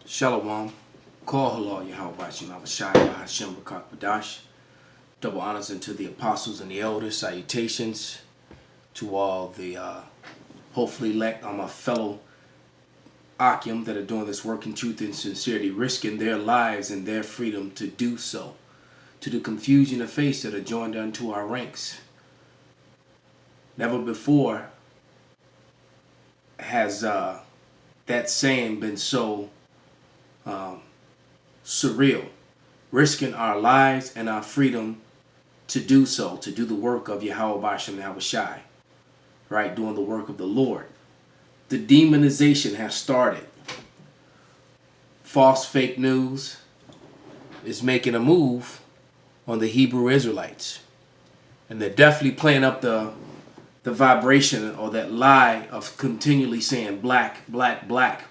Shalom. Call halal Yahweh Shem Abishai Bahashem Rakak Badash. Double honors unto the apostles and the elders. Salutations to all the hopefully elect on my fellow Akim that are doing this work in truth and sincerity, risking their lives and their freedom to do so. To the confusion of face that are joined unto our ranks. Never before has that saying been so surreal, risking our lives and our freedom to do so, to do the work of Yahweh Bashem Yahushai, right, doing the work of the Lord. The demonization has started. False fake news is making a move on the Hebrew Israelites, and they're definitely playing up the vibration or that lie of continually saying black, black, black.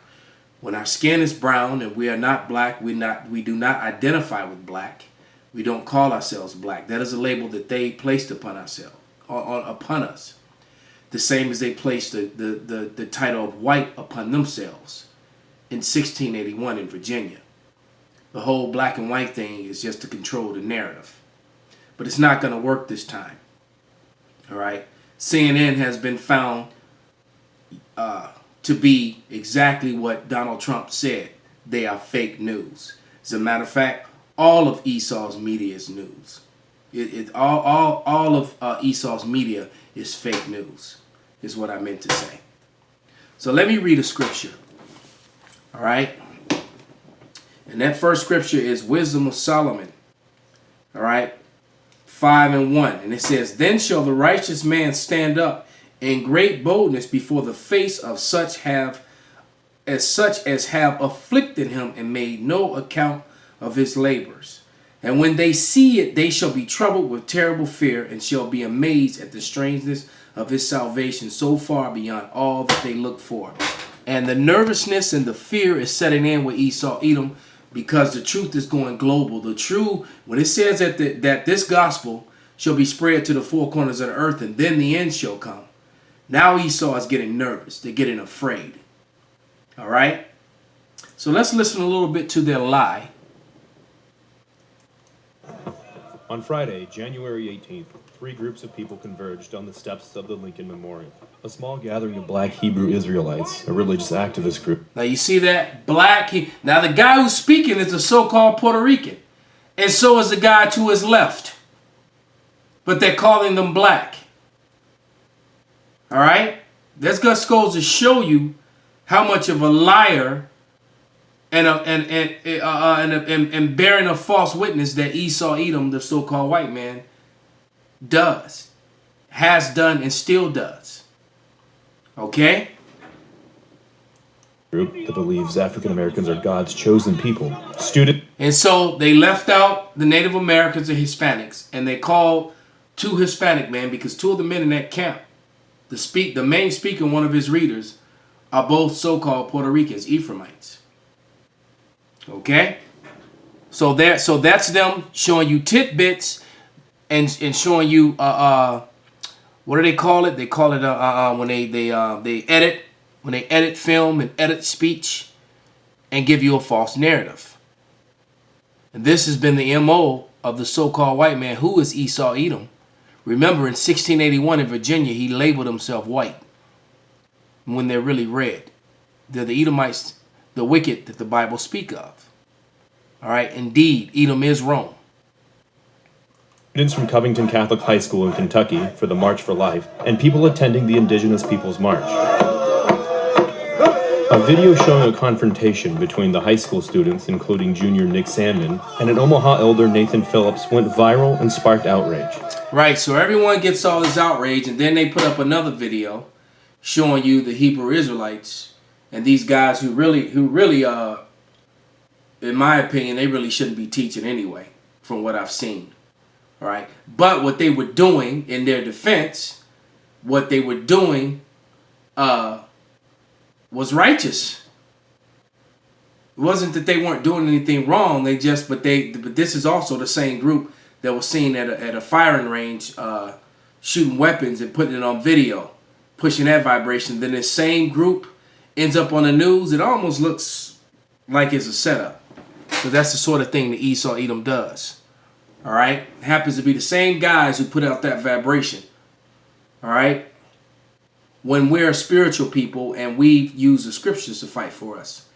When our skin is brown and we are not black, we do not identify with black. We don't call ourselves black. That is a label that they placed upon ourselves, upon us. The same as they placed the title of white upon themselves in 1681 in Virginia. The whole black and white thing is just to control the narrative. But it's not going to work this time. All right? CNN has been found to be exactly what Donald Trump said. They are fake news. As a matter of fact, all of Esau's media is news. All of Esau's media is fake news, is what I meant to say. So let me read a scripture. All right? And that first scripture is Wisdom of Solomon. All right? 5:1. And it says, "Then shall the righteous man stand up in great boldness before the face of such as have afflicted him and made no account of his labors. And when they see it, they shall be troubled with terrible fear and shall be amazed at the strangeness of his salvation so far beyond all that they look for." And the nervousness and the fear is setting in with Esau, Edom, because the truth is going global. The true, when it says that this gospel shall be spread to the four corners of the earth and then the end shall come. Now Esau is getting nervous. They're getting afraid. All right? So let's listen a little bit to their lie. On Friday, January 18th, three groups of people converged on the steps of the Lincoln Memorial. A small gathering of black Hebrew Israelites, a religious activist group. Now you see that? Now the guy who's speaking is a so-called Puerto Rican. And so is the guy to his left. But they're calling them black. All right? This just goes to show you how much of a liar and bearing a false witness that Esau Edom, the so-called white man, does, has done, and still does. Okay? Group that believes African Americans are God's chosen people. And so they left out the Native Americans and Hispanics, and they called two Hispanic men because two of the men in that camp, the main speaker and one of his readers, are both so-called Puerto Ricans, Ephraimites. Okay? So that's them showing you tidbits and showing you what do they call it? They call it when they edit film and edit speech and give you a false narrative. And this has been the MO of the so-called white man who is Esau Edom. Remember, in 1681 in Virginia, he labeled himself white when they're really red. They're the Edomites, the wicked that the Bible speak of. All right, indeed, Edom is Rome. Students from Covington Catholic High School in Kentucky for the March for Life, and people attending the Indigenous Peoples March. A video showing a confrontation between the high school students, including junior Nick Sandman, and an Omaha elder Nathan Phillips, went viral and sparked outrage. Right, so everyone gets all this outrage, and then they put up another video showing you the Hebrew Israelites and these guys who really, in my opinion, they really shouldn't be teaching anyway, from what I've seen. All right, but what they were doing in their defense, what they were doing was righteous. It wasn't that they weren't doing anything wrong. But this is also the same group that was seen at a firing range shooting weapons and putting it on video, pushing that vibration. Then this same group ends up on the news. It almost looks like it's a setup. So that's the sort of thing that Esau Edom does. All right? It happens to be the same guys who put out that vibration. All right? When we're spiritual people and we use the scriptures to fight for us.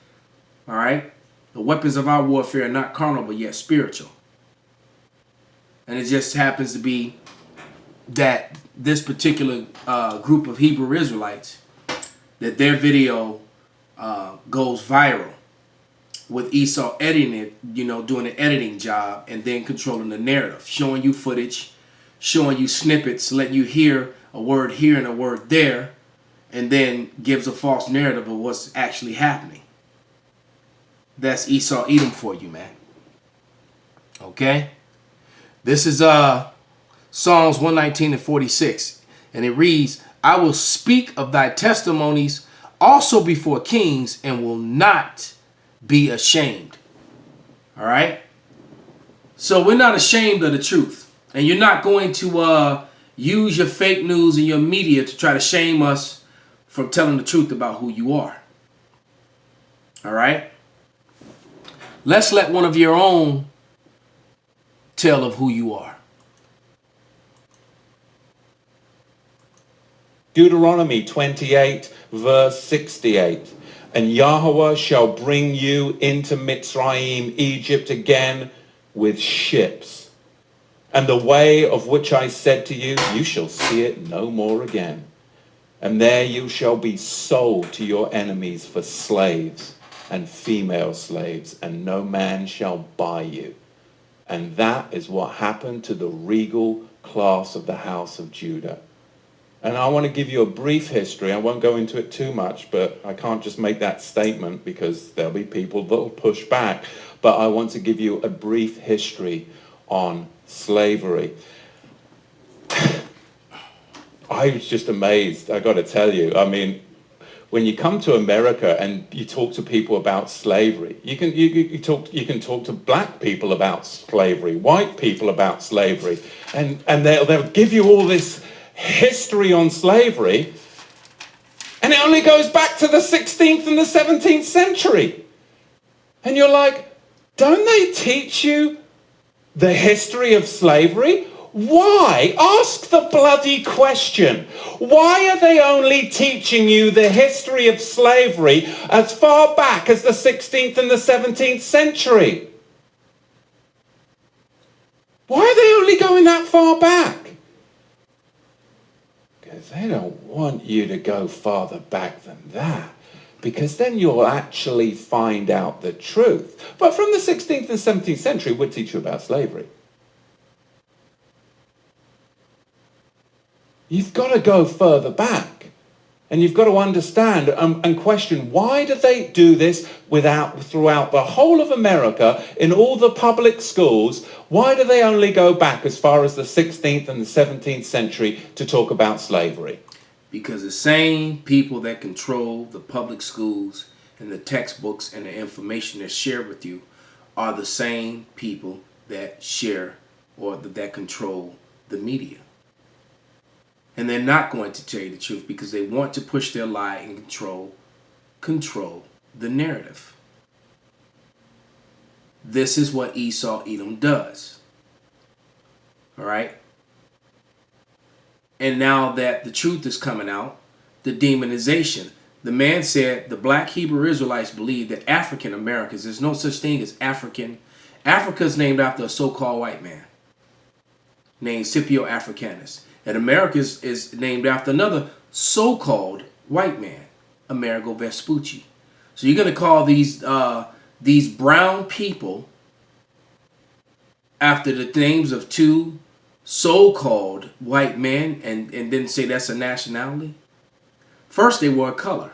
All right? The weapons of our warfare are not carnal, but yet spiritual. And it just happens to be that this particular group of Hebrew Israelites, that their video goes viral with Esau editing it, you know, doing an editing job and then controlling the narrative, showing you footage, showing you snippets, letting you hear a word here and a word there, and then gives a false narrative of what's actually happening. That's Esau Edom for you, man. Okay? This is Psalms 119 and 46. And it reads, I will speak of thy testimonies also before kings and will not be ashamed. All right? So we're not ashamed of the truth. And you're not going to use your fake news and your media to try to shame us from telling the truth about who you are. All right? Let's let one of your own tell of who you are. Deuteronomy 28, verse 68. And Yahweh shall bring you into Mitzrayim, Egypt again, with ships. And the way of which I said to you, you shall see it no more again. And there you shall be sold to your enemies for slaves and female slaves, and no man shall buy you. And that is what happened to the regal class of the house of Judah. And I want to give you a brief history. I won't go into it too much, but I can't just make that statement because there'll be people that will push back. But I want to give you a brief history on slavery. I was just amazed, I got to tell you. I mean, when you come to America and you talk to people about slavery, you can talk to black people about slavery, white people about slavery, and they'll give you all this history on slavery, and it only goes back to the 16th and the 17th century. And you're like, don't they teach you the history of slavery? Why? Ask the bloody question. Why are they only teaching you the history of slavery as far back as the 16th and the 17th century? Why are they only going that far back? Because they don't want you to go farther back than that, because then you'll actually find out the truth. But from the 16th and 17th century, we'll teach you about slavery. You've got to go further back, and you've got to understand and question, why do they do this throughout the whole of America, in all the public schools? Why do they only go back as far as the 16th and the 17th century to talk about slavery? Because the same people that control the public schools and the textbooks and the information that's shared with you are the same people that share or that control the media. And they're not going to tell you the truth because they want to push their lie and control the narrative. This is what Esau Edom does. All right? And now that the truth is coming out, the demonization. The man said the black Hebrew Israelites believe that African Americans, there's no such thing as African. Africa is named after a so-called white man named Scipio Africanus. And America is named after another so-called white man, Amerigo Vespucci. So you're going to call these brown people after the names of two so-called white men and then say that's a nationality? First, they were a color.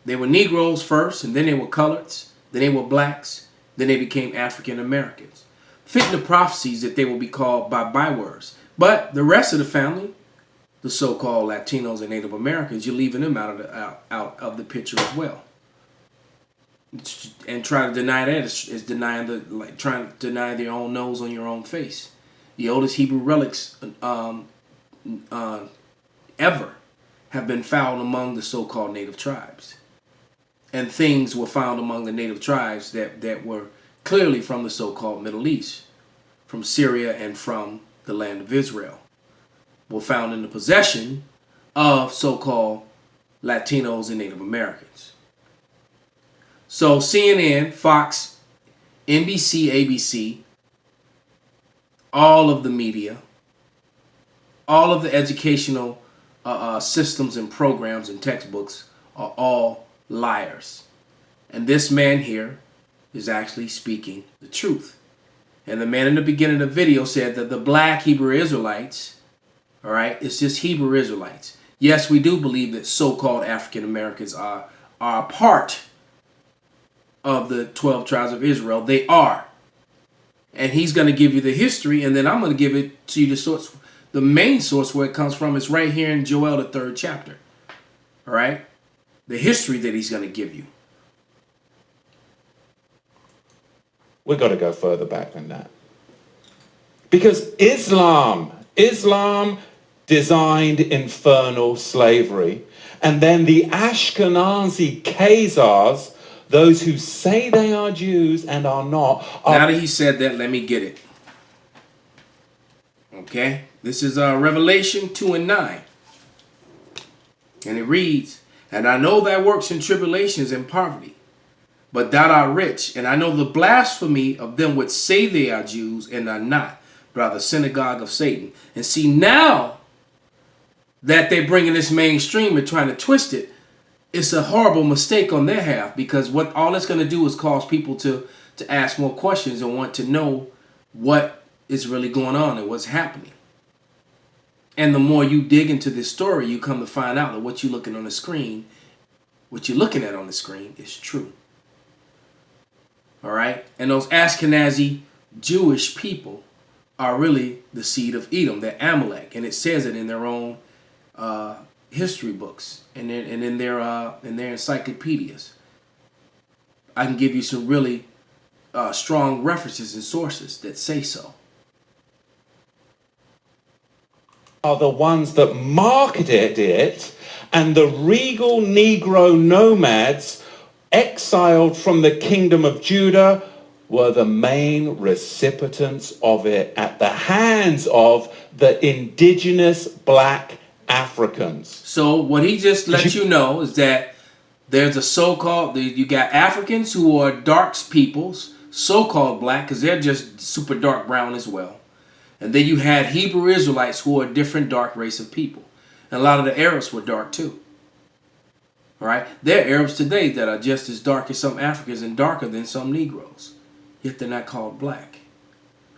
They were Negroes first, and then they were coloreds, then they were blacks, then they became African Americans. Fitting the prophecies that they will be called by bywords. But the rest of the family, the so-called Latinos and Native Americans, you're leaving them out of the picture as well. And trying to deny that is denying trying to deny their own nose on your own face. The oldest Hebrew relics ever have been found among the so-called native tribes. and things were found among the native tribes that were clearly from the so-called Middle East, from Syria and from the land of Israel, were found in the possession of so-called Latinos and Native Americans. So CNN, Fox, NBC, ABC, all of the media, all of the educational systems and programs and textbooks are all liars. And this man here is actually speaking the truth. And the man in the beginning of the video said that the black Hebrew Israelites, all right, it's just Hebrew Israelites. Yes, we do believe that so-called African Americans are a part of the 12 tribes of Israel. They are. And he's going to give you the history, and then I'm going to give it to you the source. The main source where it comes from is right here in Joel, the 3rd chapter. All right? The history that he's going to give you. We've got to go further back than that. Because Islam designed infernal slavery. And then the Ashkenazi Khazars, those who say they are Jews and are not. Now that he said that, let me get it. Okay? This is Revelation 2 and 9. And it reads, "And I know thy works and tribulations and poverty, but thou art rich. And I know the blasphemy of them which say they are Jews and are not, but are the synagogue of Satan." And see, now that they're bringing this mainstream and trying to twist it, it's a horrible mistake on their half, because what all it's going to do is cause people to ask more questions and want to know what is really going on and what's happening. And the more you dig into this story, you come to find out that what you're looking on the screen, what you're looking at on the screen is true. All right? And those Ashkenazi Jewish people are really the seed of Edom. They're Amalek. And it says it in their own history books and in their encyclopedias. I can give you some really strong references and sources that say so. Are the ones that marketed it, and the regal Negro nomads exiled from the kingdom of Judah were the main recipients of it at the hands of the indigenous black Africans. So what he just let you know is that there's a so-called, you got Africans who are dark peoples, so-called black, because they're just super dark brown as well. And then you had Hebrew Israelites who are a different dark race of people. And a lot of the Arabs were dark too. All right? There are Arabs today that are just as dark as some Africans and darker than some Negroes. Yet they're not called black.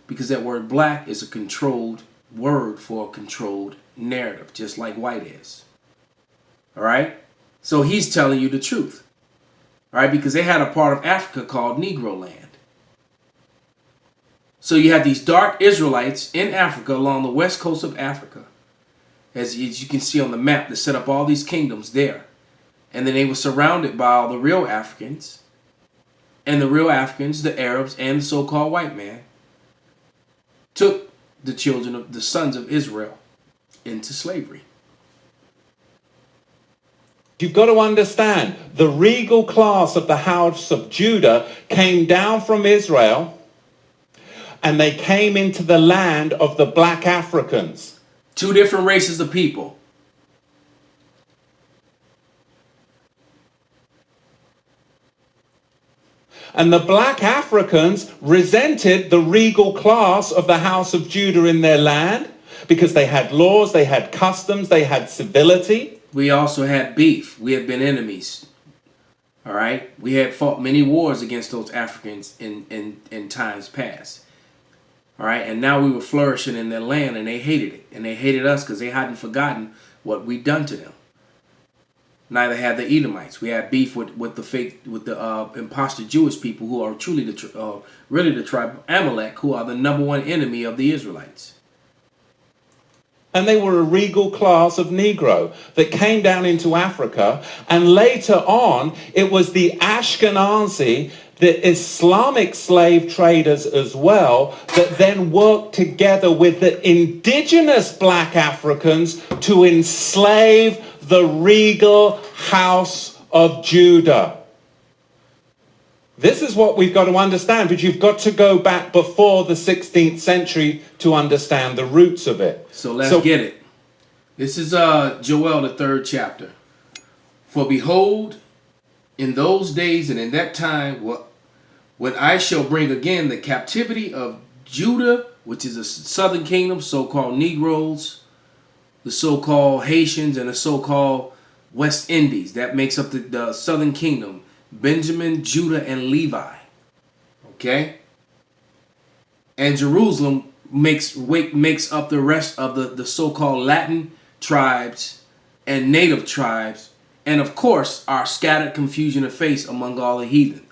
Because that word black is a controlled word for a controlled narrative, just like white is. All right? So he's telling you the truth. All right? Because they had a part of Africa called Negro land. So you have these dark Israelites in Africa along the west coast of Africa. As you can see on the map, they set up all these kingdoms there. And then they were surrounded by all the real Africans. And the real Africans, the Arabs, and the so-called white man took the children of the sons of Israel into slavery. You've got to understand, the regal class of the house of Judah came down from Israel, and they came into the land of the black Africans. Two different races of people. And the black Africans resented the regal class of the house of Judah in their land because they had laws, they had customs, they had civility. We also had beef. We had been enemies. All right? We had fought many wars against those Africans in times past. All right? And now we were flourishing in their land, and they hated it. And they hated us because they hadn't forgotten what we'd done to them. Neither had the Edomites. We had beef with the imposter Jewish people who are truly really the tribe of Amalek, who are the number one enemy of the Israelites. And they were a regal class of Negro that came down into Africa. And later on, it was the Ashkenazi, the Islamic slave traders as well, that then worked together with the indigenous black Africans to enslave the regal house of Judah. This is what we've got to understand, but you've got to go back before the 16th century to understand the roots of it. So let's get it. This is Joel, the 3rd chapter. For behold, in those days and in that time, when I shall bring again the captivity of Judah, which is a southern kingdom, so-called Negroes, the so-called Haitians, and the so-called West Indies. That makes up the southern kingdom. Benjamin, Judah, and Levi. Okay? And Jerusalem makes up the rest of the so-called Latin tribes and native tribes. And of course, our scattered confusion of face among all the heathen.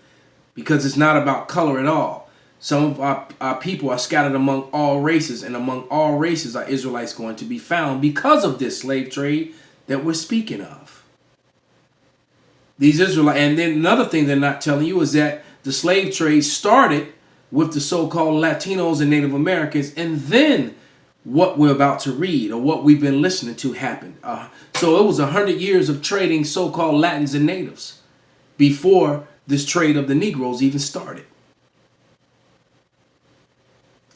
Because it's not about color at all. Some of our people are scattered among all races, and among all races are Israelites going to be found because of this slave trade that we're speaking of. These Israelites, and then another thing they're not telling you is that the slave trade started with the so-called Latinos and Native Americans, and then what we're about to read or what we've been listening to happened. So it was 100 years of trading so-called Latins and Natives before this trade of the Negroes even started.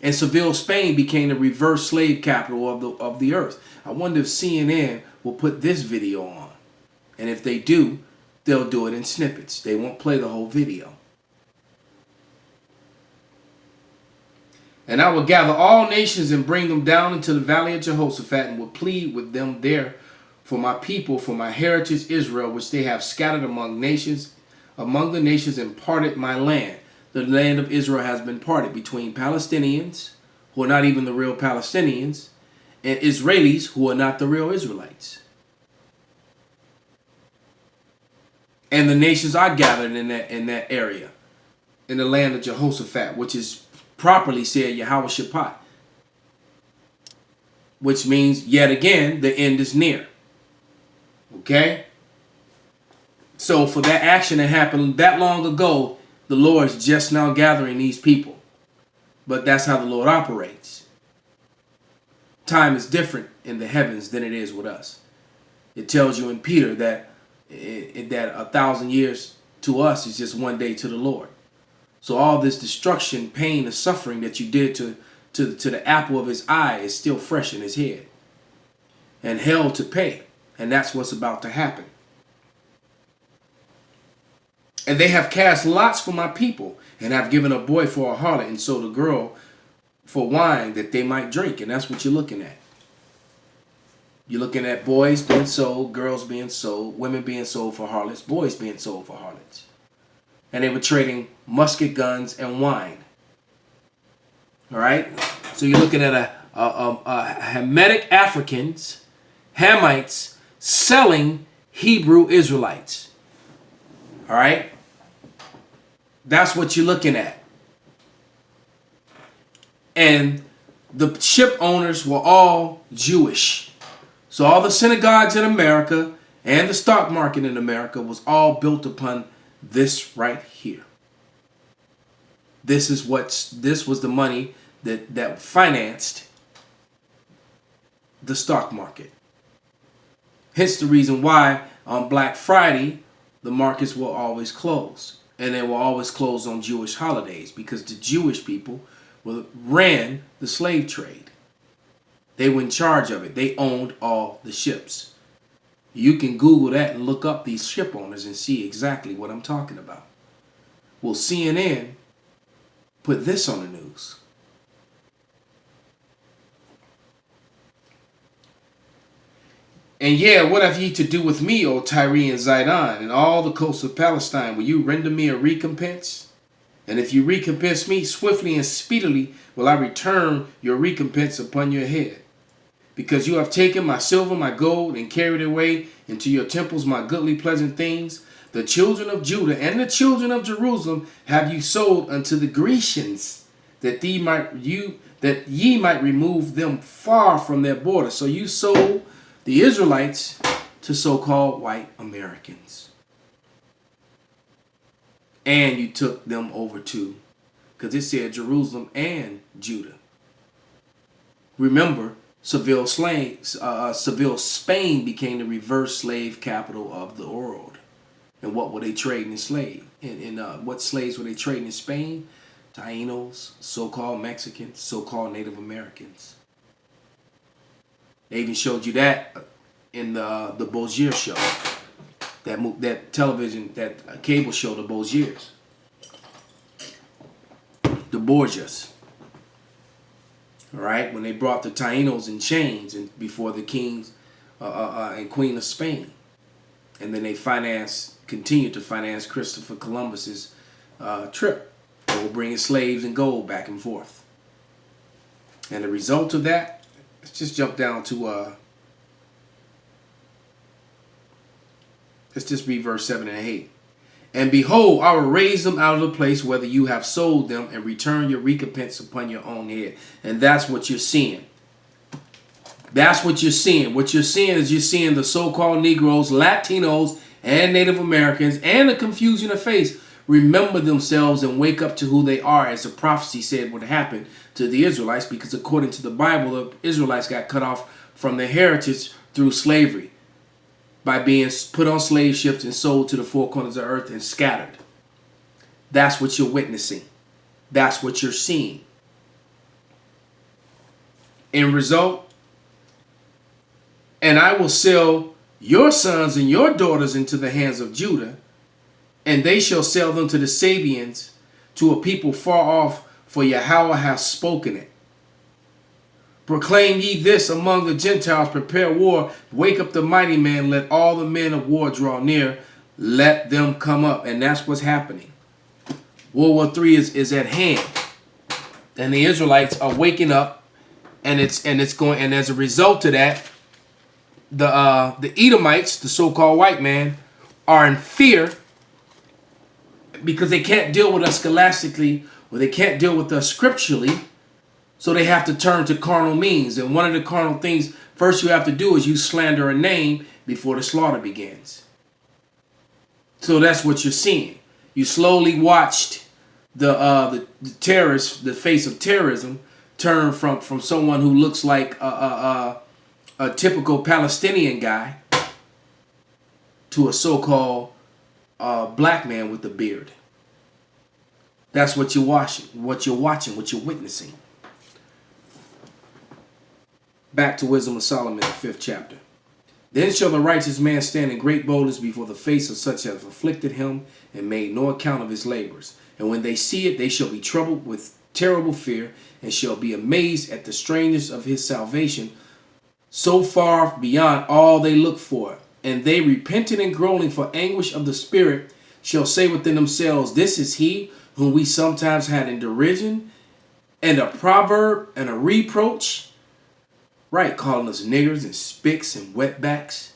And Seville, Spain became the reverse slave capital of the earth. I wonder if CNN will put this video on. And if they do, they'll do it in snippets. They won't play the whole video. And I will gather all nations and bring them down into the valley of Jehoshaphat, and will plead with them there for my people, for my heritage Israel, which they have scattered among the nations, and parted my land. The land of Israel has been parted between Palestinians, who are not even the real Palestinians, and Israelis, who are not the real Israelites. And the nations are gathered in that area, in the land of Jehoshaphat, which is properly said Yahweh Shaphat, which means yet again the end is near. Okay? So for that action that happened that long ago, the Lord is just now gathering these people. But that's how the Lord operates. Time is different in the heavens than it is with us. It tells you in Peter that 1,000 years to us is just one day to the Lord. So all this destruction, pain, and suffering that you did to the apple of his eye is still fresh in his head. And hell to pay. And that's what's about to happen. And they have cast lots for my people, and have given a boy for a harlot, and sold a girl for wine that they might drink. And that's what you're looking at. You're looking at boys being sold, girls being sold, women being sold for harlots, boys being sold for harlots. And they were trading musket guns and wine. All right? So you're looking at a Hamitic Africans, Hamites, selling Hebrew Israelites. All right? That's what you're looking at. And the ship owners were all Jewish. So all the synagogues in America and the stock market in America was all built upon this right here. This was the money that financed the stock market. Hence the reason why on Black Friday the markets will always close. And they will always close on Jewish holidays, because the Jewish people ran the slave trade. They were in charge of it. They owned all the ships. You can Google that and look up these ship owners and see exactly what I'm talking about. Well, CNN put this on the news. And yeah, what have ye to do with me, O Tyre and Zidon, and all the coasts of Palestine? Will you render me a recompense? And if you recompense me, swiftly and speedily will I return your recompense upon your head. Because you have taken my silver, my gold, and carried away into your temples my goodly pleasant things. The children of Judah and the children of Jerusalem have you sold unto the Grecians, that ye might remove them far from their border. So you sold the Israelites to so-called white Americans. And you took them over to, because it said Jerusalem and Judah. Remember, Seville, Spain became the reverse slave capital of the world. And what were they trading in slave? What slaves were they trading in Spain? Tainos, so-called Mexicans, so-called Native Americans. They even showed you that in the Bozier show. That television, that cable show, the Boziers. The Borgias. All right, when they brought the Tainos in chains and before the kings and queen of Spain. And then they continued to finance Christopher Columbus's trip. They were bringing slaves and gold back and forth. And the result of that, let's just jump down to, let's just read verse 7 and 8. And behold, I will raise them out of the place whether you have sold them and return your recompense upon your own head. And that's what you're seeing. That's what you're seeing. What you're seeing is you're seeing the so-called Negroes, Latinos, and Native Americans, and the confusion of face remember themselves and wake up to who they are, as the prophecy said would happen to the Israelites, because according to the Bible, the Israelites got cut off from their heritage through slavery by being put on slave ships and sold to the four corners of the earth and scattered. That's what you're witnessing. That's what you're seeing. In result, and I will sell your sons and your daughters into the hands of Judah, and they shall sell them to the Sabians, to a people far off, for Yahweh hath spoken it. Proclaim ye this among the Gentiles, prepare war, wake up the mighty man, let all the men of war draw near, let them come up. And that's what's happening. World War III is at hand. And the Israelites are waking up, and it's going, and as a result of that, the Edomites, the so-called white man, are in fear because they can't deal with us scholastically, or they can't deal with us scripturally. So they have to turn to carnal means. And one of the carnal things first you have to do is you slander a name before the slaughter begins. So that's what you're seeing. You slowly watched the terrorists, the face of terrorism, turn from someone who looks like a typical Palestinian guy to a so-called black man with a beard. That's what you're watching, what you're witnessing. Back to Wisdom of Solomon, the 5th chapter. Then shall the righteous man stand in great boldness before the face of such as have afflicted him and made no account of his labors. And when they see it, they shall be troubled with terrible fear, and shall be amazed at the strangeness of his salvation, so far beyond all they look for. And they, repenting and groaning for anguish of the spirit, shall say within themselves, this is he whom we sometimes had in derision, and a proverb and a reproach. Right, calling us niggers and spicks and wetbacks.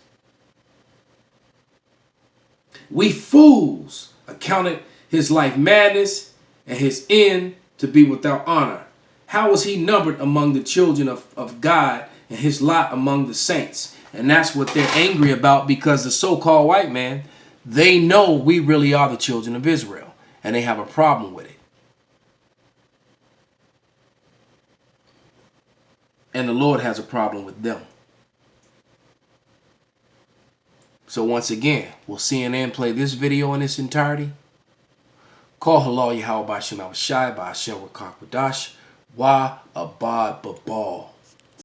We fools accounted his life madness and his end to be without honor. How was he numbered among the children of God and his lot among the saints? And that's what they're angry about, because the so-called white man, they know we really are the children of Israel, and they have a problem with it. And the Lord has a problem with them. So once again, will CNN play this video in its entirety? Call Halal Yahweh Ba'Shem Abashai Ba'Shem Rakak Wadash Wa Abad Babal.